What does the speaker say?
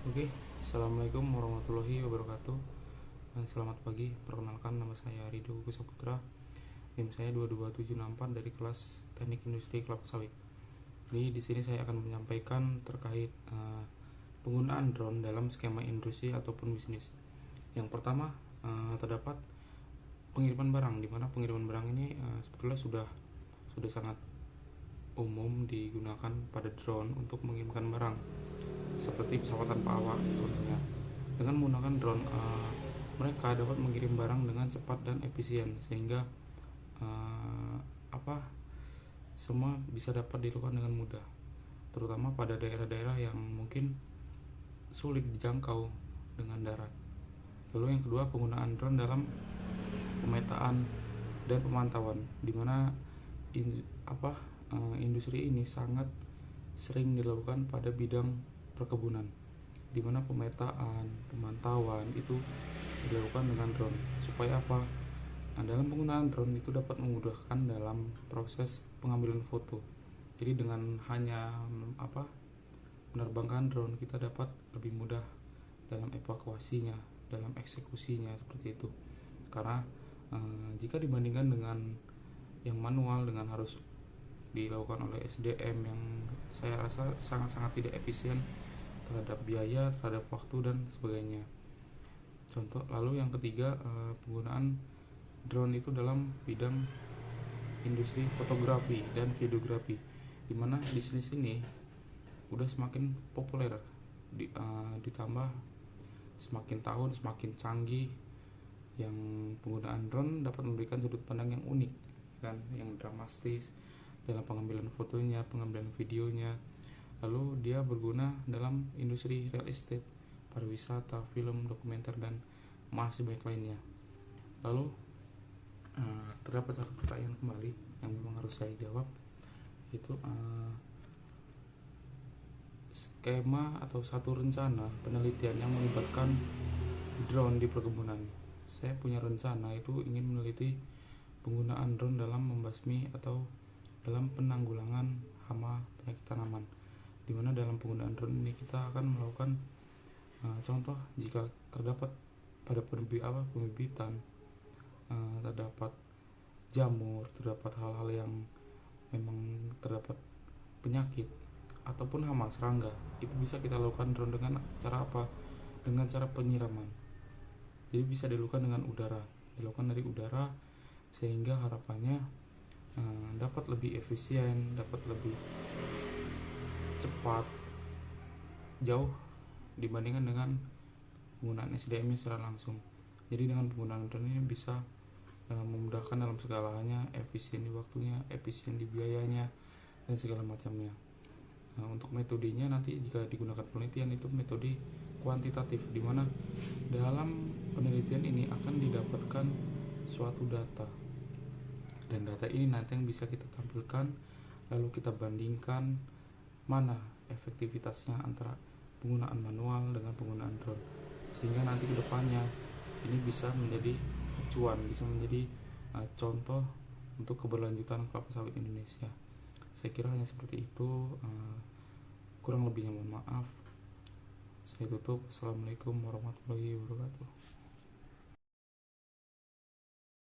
Oke, Assalamualaikum warahmatullahi wabarakatuh. Selamat pagi, perkenalkan nama saya Rido Kusaputra. NIM saya 22764 dari kelas Teknik Industri Kelapa Sawit. Jadi di sini saya akan menyampaikan terkait penggunaan drone dalam skema industri ataupun bisnis. Yang pertama, terdapat pengiriman barang, di mana pengiriman barang ini sebetulnya sudah sangat umum digunakan pada drone untuk mengirimkan barang seperti pesawat tanpa awak contohnya. Dengan menggunakan drone, mereka dapat mengirim barang dengan cepat dan efisien sehingga semua bisa dapat dilakukan dengan mudah, terutama pada daerah-daerah yang mungkin sulit dijangkau dengan darat. Lalu yang kedua, penggunaan drone dalam pemetaan dan pemantauan, di mana industri ini sangat sering dilakukan pada bidang perkebunan, di mana pemetaan, pemantauan itu dilakukan dengan drone. Supaya apa? Nah, dalam penggunaan drone itu dapat memudahkan dalam proses pengambilan foto. Jadi dengan hanya menerbangkan drone, kita dapat lebih mudah dalam evakuasinya, dalam eksekusinya seperti itu. Karena jika dibandingkan dengan yang manual dengan harus dilakukan oleh SDM yang saya rasa sangat-sangat tidak efisien terhadap biaya, terhadap waktu dan sebagainya. Contoh, lalu yang ketiga, penggunaan drone itu dalam bidang industri fotografi dan videografi, di mana bisnis ini udah semakin populer, ditambah semakin tahun semakin canggih, yang penggunaan drone dapat memberikan sudut pandang yang unik kan, yang dramatis dalam pengambilan fotonya, pengambilan videonya. Lalu dia berguna dalam industri real estate, pariwisata, film, dokumenter, dan masih banyak lainnya. Lalu terdapat satu pertanyaan kembali yang memang harus saya jawab, yaitu skema atau satu rencana penelitian yang melibatkan drone di perkebunan. Saya punya rencana itu ingin meneliti penggunaan drone dalam membasmi atau dalam penanggulangan hama penyakit tanaman, di mana dalam penggunaan drone ini kita akan melakukan contoh jika terdapat pada pembibitan, terdapat jamur, terdapat hal-hal yang memang terdapat penyakit ataupun hama serangga, itu bisa kita lakukan drone dengan cara apa? Dengan cara penyiraman. Jadi bisa dilakukan dengan udara, dilakukan dari udara, sehingga harapannya dapat lebih efisien, dapat lebih cepat, jauh dibandingkan dengan penggunaan SDM-nya secara langsung. Jadi dengan penggunaan drone ini bisa memudahkan dalam segala halnya, efisien di waktunya, efisien di biayanya, dan segala macamnya. Untuk metodenya nanti jika digunakan penelitian itu metode kuantitatif, di mana dalam penelitian ini akan didapatkan suatu data, dan data ini nanti yang bisa kita tampilkan, lalu kita bandingkan mana efektivitasnya antara penggunaan manual dengan penggunaan drone, sehingga nanti kedepannya ini bisa menjadi acuan, bisa menjadi contoh untuk keberlanjutan kelapa sawit Indonesia. Saya kira hanya seperti itu, kurang lebihnya mohon maaf. Saya tutup. Assalamualaikum warahmatullahi wabarakatuh.